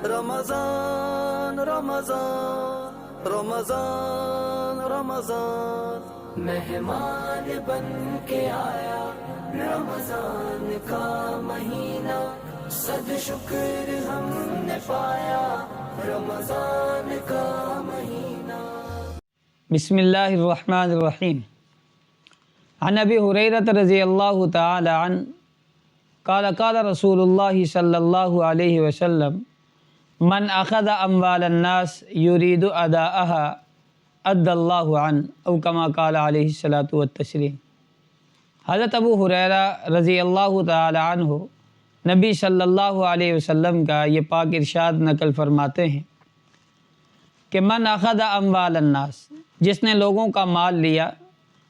رمضان رمضان رمضان رمضان مہمان بن کے آیا رمضان کا مہینہ، صد شکر ہم نے پایا رمضان کا مہینہ۔ بسم اللہ الرحمن الرحیم۔ عن ابی ہریرہ رضی اللہ تعالی عنہ قال قال رسول اللہ صلی اللہ علیہ وسلم من اخذ اموال الناس یرید اداءها ادى اللہ عنہ او کما قال علیہ الصلاۃ والتسلیم۔ حضرت ابو ہریرہ رضی اللہ تعالی عنہ نبی صلی اللہ علیہ وسلم کا یہ پاک ارشاد نقل فرماتے ہیں کہ من اخذ اموال الناس، جس نے لوگوں کا مال لیا،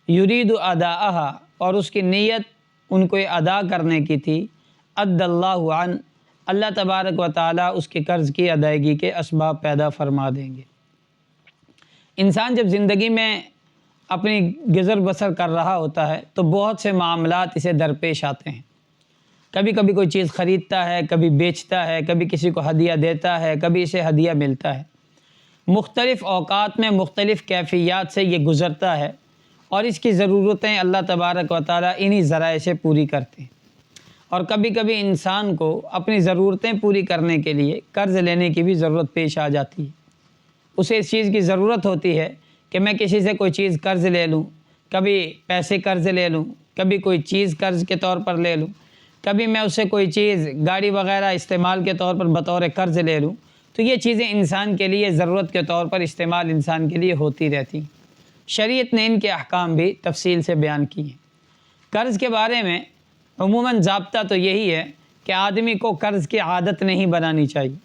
یرید اداءها، اور اس کی نیت ان کو ادا کرنے کی تھی، ادى اللہ عنہ، اللہ تبارک و تعالیٰ اس کے قرض کی ادائیگی کے اسباب پیدا فرما دیں گے۔ انسان جب زندگی میں اپنی گزر بسر کر رہا ہوتا ہے تو بہت سے معاملات اسے درپیش آتے ہیں۔ کبھی کبھی کوئی چیز خریدتا ہے، کبھی بیچتا ہے، کبھی کسی کو ہدیہ دیتا ہے، کبھی اسے ہدیہ ملتا ہے۔ مختلف اوقات میں مختلف کیفیات سے یہ گزرتا ہے اور اس کی ضرورتیں اللہ تبارک و تعالیٰ انہی ذرائع سے پوری کرتے ہیں۔ اور کبھی کبھی انسان کو اپنی ضرورتیں پوری کرنے کے لیے قرض لینے کی بھی ضرورت پیش آ جاتی ہے۔ اسے اس چیز کی ضرورت ہوتی ہے کہ میں کسی سے کوئی چیز قرض لے لوں، کبھی پیسے قرض لے لوں، کبھی کوئی چیز قرض کے طور پر لے لوں، کبھی میں اسے کوئی چیز گاڑی وغیرہ استعمال کے طور پر بطور قرض لے لوں۔ تو یہ چیزیں انسان کے لیے ضرورت کے طور پر استعمال انسان کے لیے ہوتی رہتی ہیں۔ شریعت نے ان کے احکام بھی تفصیل سے بیان کی ہیں۔ قرض کے بارے میں عموماً ضابطہ تو یہی ہے کہ آدمی کو قرض کی عادت نہیں بنانی چاہیے،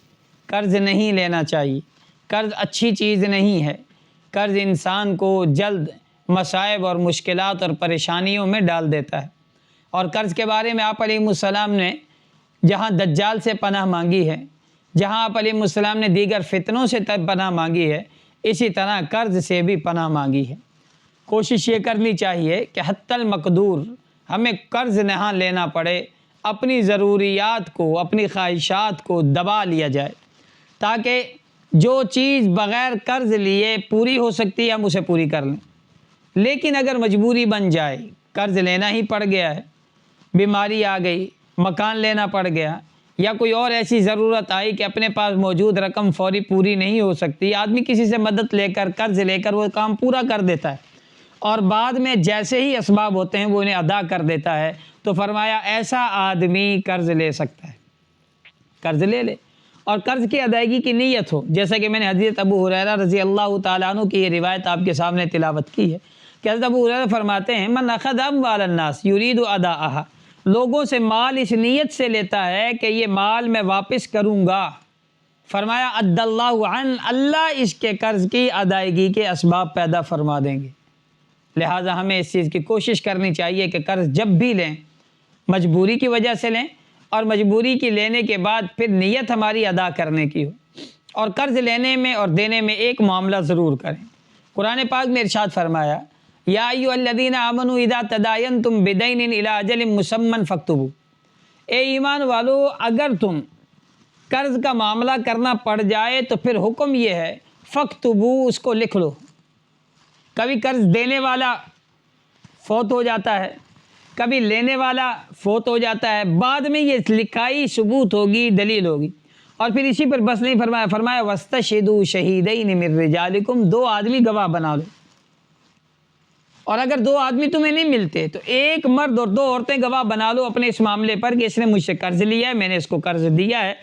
قرض نہیں لینا چاہیے۔ قرض اچھی چیز نہیں ہے۔ قرض انسان کو جلد مصائب اور مشکلات اور پریشانیوں میں ڈال دیتا ہے۔ اور قرض کے بارے میں آپ علیہ السلام نے جہاں دجال سے پناہ مانگی ہے، جہاں آپ علیہ السلام نے دیگر فتنوں سے پناہ مانگی ہے، اسی طرح قرض سے بھی پناہ مانگی ہے۔ کوشش یہ کرنی چاہیے کہ حتی المقدور ہمیں قرض نہ لینا پڑے، اپنی ضروریات کو، اپنی خواہشات کو دبا لیا جائے، تاکہ جو چیز بغیر قرض لیے پوری ہو سکتی ہے ہم اسے پوری کر لیں۔ لیکن اگر مجبوری بن جائے، قرض لینا ہی پڑ گیا ہے، بیماری آ گئی، مکان لینا پڑ گیا، یا کوئی اور ایسی ضرورت آئی کہ اپنے پاس موجود رقم فوری پوری نہیں ہو سکتی، آدمی کسی سے مدد لے کر، قرض لے کر وہ کام پورا کر دیتا ہے اور بعد میں جیسے ہی اسباب ہوتے ہیں وہ انہیں ادا کر دیتا ہے، تو فرمایا ایسا آدمی قرض لے سکتا ہے۔ قرض لے لے اور قرض کی ادائیگی کی نیت ہو، جیسا کہ میں نے حضرت ابو ہریرہ رضی اللہ تعالیٰ عنہ کی یہ روایت آپ کے سامنے تلاوت کی ہے کہ حضرت ابو ہریرہ فرماتے ہیں من اخذ اموال الناس یرید اداءها، لوگوں سے مال اس نیت سے لیتا ہے کہ یہ مال میں واپس کروں گا، فرمایا ادى اللہ عنہ، اللہ اس کے قرض کی ادائیگی کے اسباب پیدا فرما دیں گے۔ لہٰذا ہمیں اس چیز کی کوشش کرنی چاہیے کہ قرض جب بھی لیں مجبوری کی وجہ سے لیں، اور مجبوری کی لینے کے بعد پھر نیت ہماری ادا کرنے کی ہو، اور قرض لینے میں اور دینے میں ایک معاملہ ضرور کریں۔ قرآن پاک میں ارشاد فرمایا یا ایھا الذین آمنوا اذا تداینتم بدین الی اجل مسمی فاکتبوا، اے ایمان والو اگر تم قرض کا معاملہ کرنا پڑ جائے تو پھر حکم یہ ہے فاکتبوا، اس کو لکھ لو۔ کبھی قرض دینے والا فوت ہو جاتا ہے، کبھی لینے والا فوت ہو جاتا ہے، بعد میں یہ لکھائی ثبوت ہوگی، دلیل ہوگی۔ اور پھر اسی پر بس نہیں فرمایا وَاسْتَشْهِدُوا شَهِيدَيْنِ مِن رِجَالِكُمْ، دو آدمی گواہ بنا لو۔ اور اگر دو آدمی تمہیں نہیں ملتے تو ایک مرد اور دو عورتیں گواہ بنا لو اپنے اس معاملے پر کہ اس نے مجھ سے قرض لیا ہے، میں نے اس کو قرض دیا ہے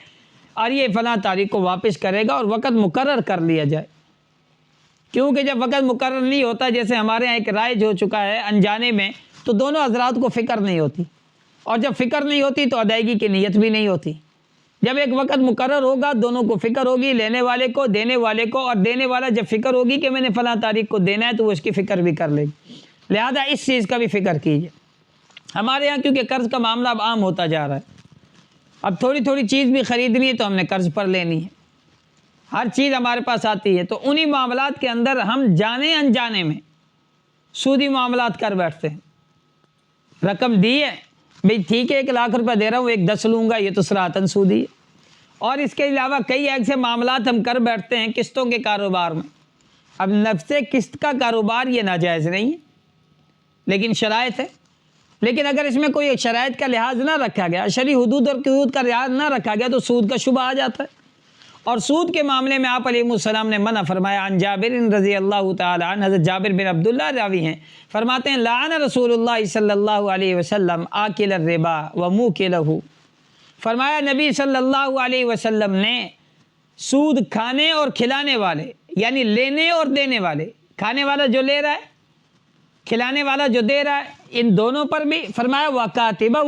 اور یہ فلاں تاریخ کو واپس کرے گا، اور وقت مقرر کر لیا جائے۔ کیونکہ جب وقت مقرر نہیں ہوتا، جیسے ہمارے یہاں ایک رائج ہو چکا ہے انجانے میں، تو دونوں حضرات کو فکر نہیں ہوتی، اور جب فکر نہیں ہوتی تو ادائیگی کی نیت بھی نہیں ہوتی۔ جب ایک وقت مقرر ہوگا دونوں کو فکر ہوگی، لینے والے کو، دینے والے کو، اور دینے والا جب فکر ہوگی کہ میں نے فلاں تاریخ کو دینا ہے تو وہ اس کی فکر بھی کر لے گی۔ لہذا اس چیز کا بھی فکر کیجیے۔ ہمارے یہاں کیونکہ قرض کا معاملہ اب عام ہوتا جا رہا ہے، اب تھوڑی تھوڑی چیز بھی خریدنی ہے تو ہم نے قرض پر لینی ہے، ہر چیز ہمارے پاس آتی ہے، تو انہی معاملات کے اندر ہم جانے انجانے میں سودی معاملات کر بیٹھتے ہیں۔ رقم دی ہے، بھئی ٹھیک ہے 1 لاکھ روپے دے رہا ہوں، 10 لوں گا، یہ تو صراحتاً سودی ہے۔ اور اس کے علاوہ کئی ایسے معاملات ہم کر بیٹھتے ہیں قسطوں کے کاروبار میں. اب نفس قسط کا کاروبار یہ ناجائز نہیں ہے لیکن شرائط ہے. لیکن اگر اس میں کوئی شرائط کا لحاظ نہ رکھا گیا، شرعی حدود اور قیود کا لحاظ نہ رکھا گیا تو سود کا شبہ آ جاتا ہے. اور سود کے معاملے میں آپ علیہ السلام نے منع فرمایا. عن جابر رضی اللہ تعالی عنہ، حضرت جابر بن عبداللہ راوی ہیں، فرماتے ہیں لعن رسول اللہ صلی اللہ علیہ وسلم آکل الربا و موکلہ. فرمایا نبی صلی اللہ علیہ وسلم نے سود کھانے اور کھلانے والے، یعنی لینے اور دینے والے، کھانے والا جو لے رہا ہے، کھلانے والا جو دے رہا ہے، ان دونوں پر بھی فرمایا وکاتبہ،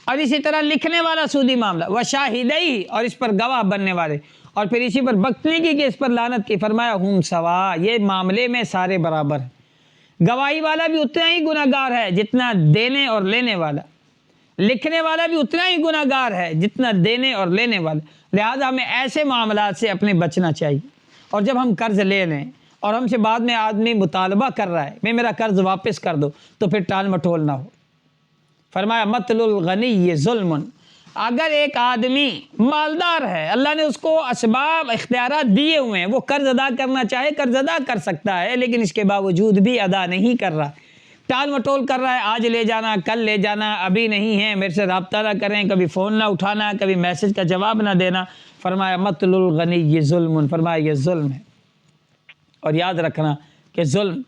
اور اسی طرح لکھنے والا سودی معاملہ، وشاہدی، اور اس پر گواہ بننے والے، اور پھر اسی پر بکنے کی کہ اس پر لعنت کی. فرمایا ہم سوا، یہ معاملے میں سارے برابر ہیں. گواہی والا بھی اتنا ہی گناہگار ہے جتنا دینے اور لینے والا، لکھنے والا بھی اتنا ہی گناہگار ہے جتنا دینے اور لینے والا. لہذا ہمیں ایسے معاملات سے اپنے بچنا چاہیے. اور جب ہم قرض لے لیں اور ہم سے بعد میں آدمی مطالبہ کر رہا ہے میں میرا قرض واپس کر دو، تو پھر ٹال مٹول نہ ہو. فرمایا مطل الغنی ظلم. اگر ایک آدمی مالدار ہے، اللہ نے اس کو اسباب اختیارات دیے ہوئے ہیں، وہ قرض ادا کرنا چاہے قرض ادا کر سکتا ہے، لیکن اس کے باوجود بھی ادا نہیں کر رہا، ٹال مٹول کر رہا ہے، آج لے جانا کل لے جانا، ابھی نہیں ہے، میرے سے رابطہ نہ کریں، کبھی فون نہ اٹھانا، کبھی میسج کا جواب نہ دینا. فرمایا مطل الغنی ظلم. فرمایا یہ ظلم ہے. اور یاد رکھنا کہ ظلم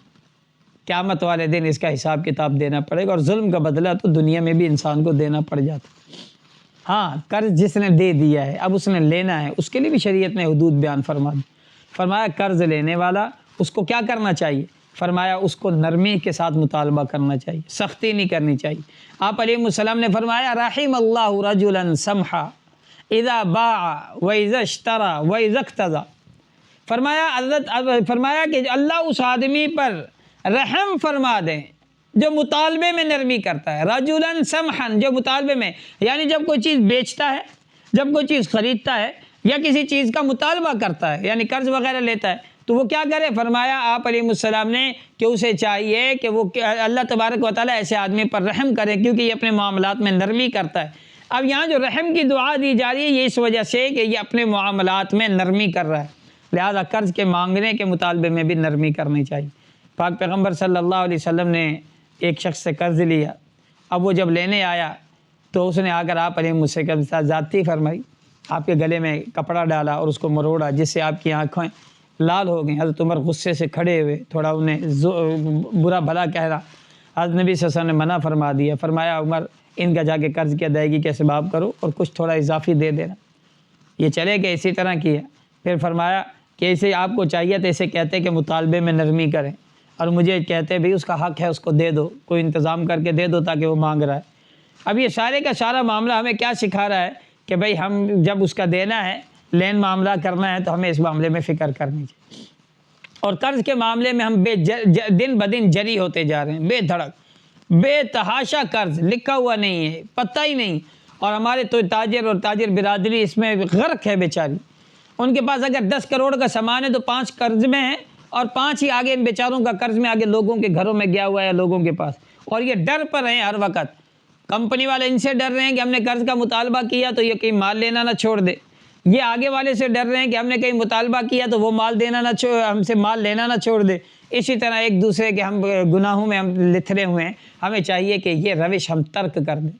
قیامت والے دن اس کا حساب کتاب دینا پڑے گا، اور ظلم کا بدلہ تو دنیا میں بھی انسان کو دینا پڑ جاتا. ہاں، قرض جس نے دے دیا ہے اب اس نے لینا ہے، اس کے لیے بھی شریعت نے حدود بیان فرما دی. فرمایا قرض لینے والا اس کو کیا کرنا چاہیے؟ فرمایا اس کو نرمی کے ساتھ مطالبہ کرنا چاہیے، سختی نہیں کرنی چاہیے. آپ علیہ السلام نے فرمایا رحم اللہ رجلا سمحا اذا باع و اذا اشترى و اذا اقتضى. فرمایا کہ اللہ اس آدمی پر رحم فرما دیں جو مطالبے میں نرمی کرتا ہے. رجلا سمحا، جو مطالبے میں، یعنی جب کوئی چیز بیچتا ہے، جب کوئی چیز خریدتا ہے یا کسی چیز کا مطالبہ کرتا ہے، یعنی قرض وغیرہ لیتا ہے، تو وہ کیا کرے؟ فرمایا آپ علیہ السلام نے کہ اسے چاہیے کہ وہ اللہ تبارک و تعالیٰ ایسے آدمی پر رحم کرے، کیونکہ یہ اپنے معاملات میں نرمی کرتا ہے. اب یہاں جو رحم کی دعا دی جا رہی ہے یہ اس وجہ سے کہ یہ اپنے معاملات میں نرمی کر رہا ہے، لہذا قرض کے مانگنے کے مطالبے میں بھی نرمی کرنی چاہیے. پاک پیغمبر صلی اللہ علیہ وسلم نے ایک شخص سے قرض لیا. اب وہ جب لینے آیا تو اس نے آ کر آپ علیہ السلام کے ساتھ زیادتی فرمائی، آپ کے گلے میں کپڑا ڈالا اور اس کو مروڑا، جس سے آپ کی آنکھیں لال ہو گئیں. حضرت عمر غصے سے کھڑے ہوئے، تھوڑا انہیں برا بھلا کہہ رہا. حضرت نبی صلی اللہ علیہ وسلم نے منع فرما دیا. فرمایا عمر ان کا جا کے قرض کی ادائیگی کے اسباب کرو اور کچھ تھوڑا اضافی دے دینا. یہ چلے گئے، اسی طرح کیا. پھر فرمایا کہ اسے آپ کو چاہیے تو اسے کہتے کہ مطالبے میں نرمی کریں، اور مجھے کہتے بھی اس کا حق ہے، اس کو دے دو، کوئی انتظام کر کے دے دو تاکہ وہ مانگ رہا ہے. اب یہ سارے کا سارا معاملہ ہمیں کیا سکھا رہا ہے کہ بھئی ہم جب اس کا دینا ہے، لین معاملہ کرنا ہے، تو ہمیں اس معاملے میں فکر کرنی چاہیے. اور قرض کے معاملے میں ہم دن بدن جری ہوتے جا رہے ہیں، بے دھڑک بے تحاشا قرض، لکھا ہوا نہیں ہے، پتہ ہی نہیں. اور ہمارے تو تاجر اور تاجر برادری اس میں غرق ہے بیچاری. ان کے پاس اگر 10 کروڑ کا سامان ہے تو 5 قرض میں ہے، اور 5 ہی آگے ان بیچاروں کا قرض میں آگے لوگوں کے گھروں میں گیا ہوا ہے، لوگوں کے پاس. اور یہ ڈر پر ہیں ہر وقت. کمپنی والے ان سے ڈر رہے ہیں کہ ہم نے قرض کا مطالبہ کیا تو یہ کہیں مال لینا نہ چھوڑ دے. یہ آگے والے سے ڈر رہے ہیں کہ ہم نے کہیں مطالبہ کیا تو وہ مال دینا نہ ہم سے مال لینا نہ چھوڑ دے. اسی طرح ایک دوسرے کے ہم گناہوں میں ہم لتھڑے ہوئے ہیں. ہمیں چاہیے کہ یہ روش ہم ترک کر دیں.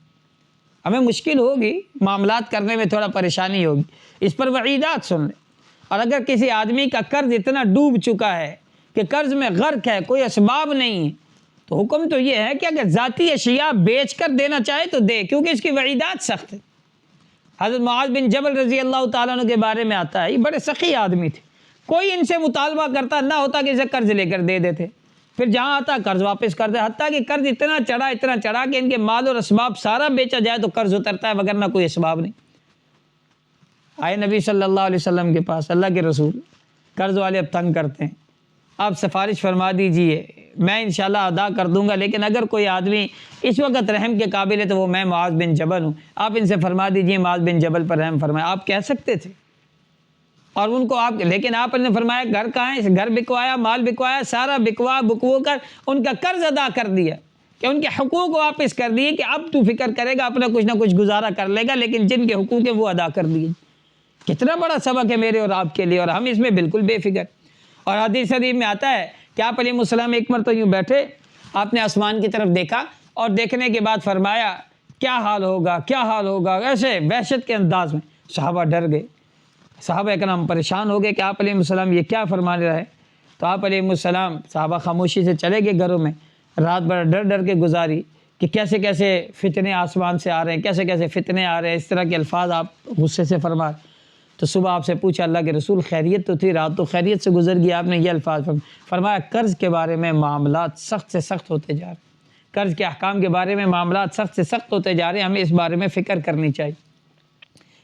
ہمیں مشکل ہوگی، معاملات کرنے میں تھوڑا پریشانی ہوگی، اس پر وعیدات سن لیں. اور اگر کسی آدمی کا قرض اتنا ڈوب چکا ہے کہ قرض میں غرق ہے، کوئی اسباب نہیں ہے، تو حکم تو یہ ہے کہ اگر ذاتی اشیاء بیچ کر دینا چاہے تو دے، کیونکہ اس کی وعیدات سخت ہے. حضرت معاذ بن جبل رضی اللہ تعالیٰ عنہ کے بارے میں آتا ہے، یہ بڑے سخی آدمی تھے. کوئی ان سے مطالبہ کرتا نہ ہوتا کہ اسے قرض لے کر دے دیتے، پھر جہاں آتا قرض واپس کر دے. حتیٰ کہ قرض اتنا چڑھا کہ ان کے مال اور اسباب سارا بیچا جائے تو قرض اترتا ہے، وگرنہ کوئی اسباب نہیں. آئے نبی صلی اللہ علیہ وسلم کے پاس، اللہ کے رسول قرض والے اب تنگ کرتے ہیں، آپ سفارش فرما دیجئے، میں انشاءاللہ ادا کر دوں گا، لیکن اگر کوئی آدمی اس وقت رحم کے قابل ہے تو وہ میں معاذ بن جبل ہوں، آپ ان سے فرما دیجئے معاذ بن جبل پر رحم فرمائے. آپ کہہ سکتے تھے، اور ان کو لیکن آپ نے فرمایا گھر کہاں ہے؟ گھر بکوایا، مال بکوایا، سارا بکو کر ان کا قرض ادا کر دیا، کہ ان کے حقوق واپس کر دیے، کہ اب تو فکر کرے گا اپنا کچھ نہ کچھ گزارا کر لے گا، لیکن جن کے حقوق ہیں وہ ادا کر دیے. کتنا بڑا سبق ہے میرے اور آپ کے لیے، اور ہم اس میں بالکل بے فکر۔ اور حدیث شریف میں آتا ہے کہ آپ علیہ السلام ایک مرتبہ یوں بیٹھے، آپ نے آسمان کی طرف دیکھا اور دیکھنے کے بعد فرمایا کیا حال ہوگا، کیا حال ہوگا، ایسے وحشت کے انداز میں۔ صحابہ ڈر گئے، صحابہ اکرام پریشان ہو گئے کہ آپ علیہ السلام یہ کیا فرما رہے ہیں۔ تو آپ علیہ السلام، صحابہ خاموشی سے چلے گئے گھروں میں، رات بھر ڈر ڈر کے گزاری کہ کیسے کیسے فتنے آسمان سے آ رہے ہیں، کیسے کیسے فتنے آ رہے ہیں، اس طرح کے الفاظ آپ غصے سے فرما۔ تو صبح آپ سے پوچھا اللہ کے رسول خیریت تو تھی، رات تو خیریت سے گزر گئی، آپ نے یہ الفاظ فرمایا قرض کے بارے میں معاملات سخت سے سخت ہوتے جا رہے ہیں، قرض کے احکام کے بارے میں معاملات سخت سے سخت ہوتے جا رہے ہیں، ہمیں اس بارے میں فکر کرنی چاہیے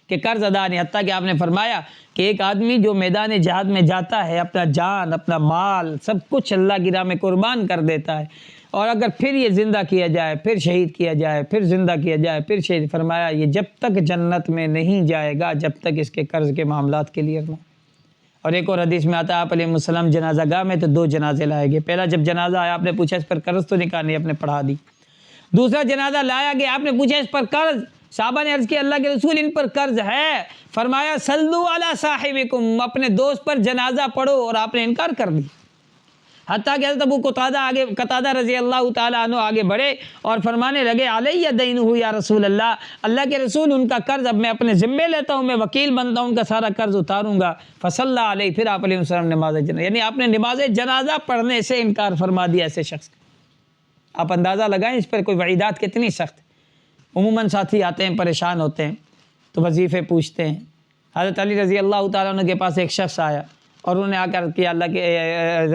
کہ قرض ادا نہیں۔ حتیٰ کہ آپ نے فرمایا کہ ایک آدمی جو میدان جہاد میں جاتا ہے، اپنا جان، اپنا مال، سب کچھ اللہ کی راہ میں قربان کر دیتا ہے، اور اگر پھر یہ زندہ کیا جائے، پھر شہید کیا جائے، پھر زندہ کیا جائے، پھر شہید، فرمایا یہ جب تک جنت میں نہیں جائے گا جب تک اس کے قرض کے معاملات کلیئر نہ۔ اور ایک اور حدیث میں آتا ہے آپ علیہ السلام جنازہ گاہ میں تو 2 جنازے لائے گئے۔ پہلا جب جنازہ آیا آپ نے پوچھا اس پر قرض تو نکال نہیں، آپ نے پڑھا دی۔ دوسرا جنازہ لایا گیا، آپ نے پوچھا اس پر قرض، صحابہ نے عرض کیا اللہ کے رسول ان پر قرض ہے، فرمایا صلو علی صاحبکم، اپنے دوست پر جنازہ پڑھو، اور آپ نے انکار کر دی۔ حتیٰ کہ حضرت ابو قتادہ رضی اللہ تعالیٰ عنہ آگے بڑھے اور فرمانے لگے علیہ دینہ یا رسول اللہ، اللہ کے رسول ان کا قرض اب میں اپنے ذمے لیتا ہوں، میں وکیل بنتا ہوں، ان کا سارا قرض اتاروں گا۔ فصلی علیہ، پھر آپ علیہ السلام نماز جنازہ، یعنی آپ نے نماز جنازہ پڑھنے سے انکار فرما دیا ایسے شخص کا۔ آپ اندازہ لگائیں اس پر کوئی وعیدات کتنی سخت۔ عموماً ساتھی آتے ہیں پریشان ہوتے ہیں تو وظیفے پوچھتے ہیں۔ حضرت علی رضی اللہ تعالیٰ عنہ کے پاس ایک شخص آیا اور انہوں نے آ کر کیا اللہ کے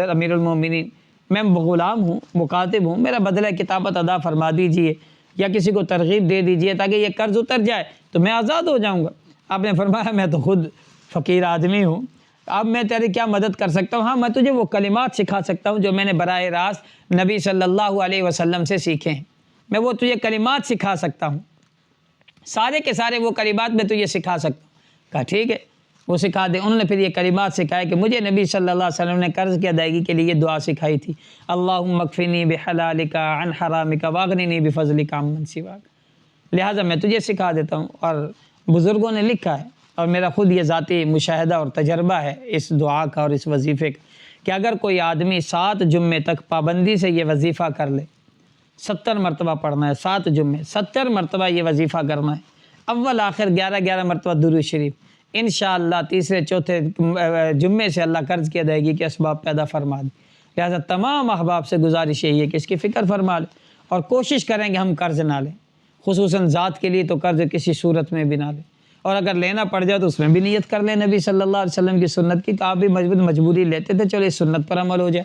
امیر المومنین میں غلام ہوں، مکاتب ہوں، میرا بدلہ کتابت ادا فرما دیجئے یا کسی کو ترغیب دے دیجئے تاکہ یہ قرض اتر جائے تو میں آزاد ہو جاؤں گا۔ آپ نے فرمایا میں تو خود فقیر آدمی ہوں، اب میں تیری کیا مدد کر سکتا ہوں؟ ہاں میں تجھے وہ کلمات سکھا سکتا ہوں جو میں نے براہ راست نبی صلی اللہ علیہ وسلم سے سیکھے ہیں، میں وہ تجھے کلمات سکھا سکتا ہوں، سارے کے سارے وہ کلمات میں تجھے سکھا سکتا ہوں۔ کہا ٹھیک ہے، وہ سکھا دیں۔ انہوں نے پھر یہ کلمات سکھائے کہ مجھے نبی صلی اللہ علیہ وسلم نے قرض کی ادائیگی کے لیے یہ دعا سکھائی تھی، اللہم اکفنی بحلالک عن حرامک واغننی بفضلک عمن سواک، لہٰذا میں تجھے سکھا دیتا ہوں۔ اور بزرگوں نے لکھا ہے اور میرا خود یہ ذاتی مشاہدہ اور تجربہ ہے اس دعا کا اور اس وظیفے کا کہ اگر کوئی آدمی 7 جمعے تک پابندی سے یہ وظیفہ کر لے، 70 مرتبہ پڑھنا ہے، 7 جمعے 70 مرتبہ یہ وظیفہ کرنا ہے، اول آخر 11 مرتبہ درود شریف، انشاءاللہ تیسرے چوتھے جمعے سے اللہ قرض کی ادائیگی کے اسباب پیدا فرما دے۔ لہٰذا تمام احباب سے گزارش یہی ہے کہ اس کی فکر فرما لیں اور کوشش کریں کہ ہم قرض نہ لیں، خصوصاً ذات کے لیے تو قرض کسی صورت میں بھی نہ لیں، اور اگر لینا پڑ جائے تو اس میں بھی نیت کر لیں نبی صلی اللہ علیہ وسلم کی سنت کی، تو آپ بھی مجبوری لیتے تھے، چلو اس سنت پر عمل ہو جائے،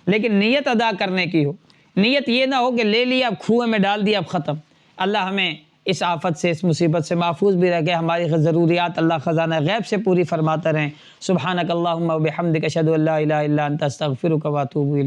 لیکن نیت ادا کرنے کی ہو، نیت یہ نہ ہو کہ لے لیا اب کنویں میں ڈال دیا اب ختم۔ اللہ ہمیں اس آفت سے، اس مصیبت سے محفوظ بھی رکھے، ہماری ضروریات اللہ خزانہ غیب سے پوری فرماتا رہیں۔ سبحانک اللہم و بحمدک اشہد ان لا الہ الا انت استغفرک و اتوب الیک۔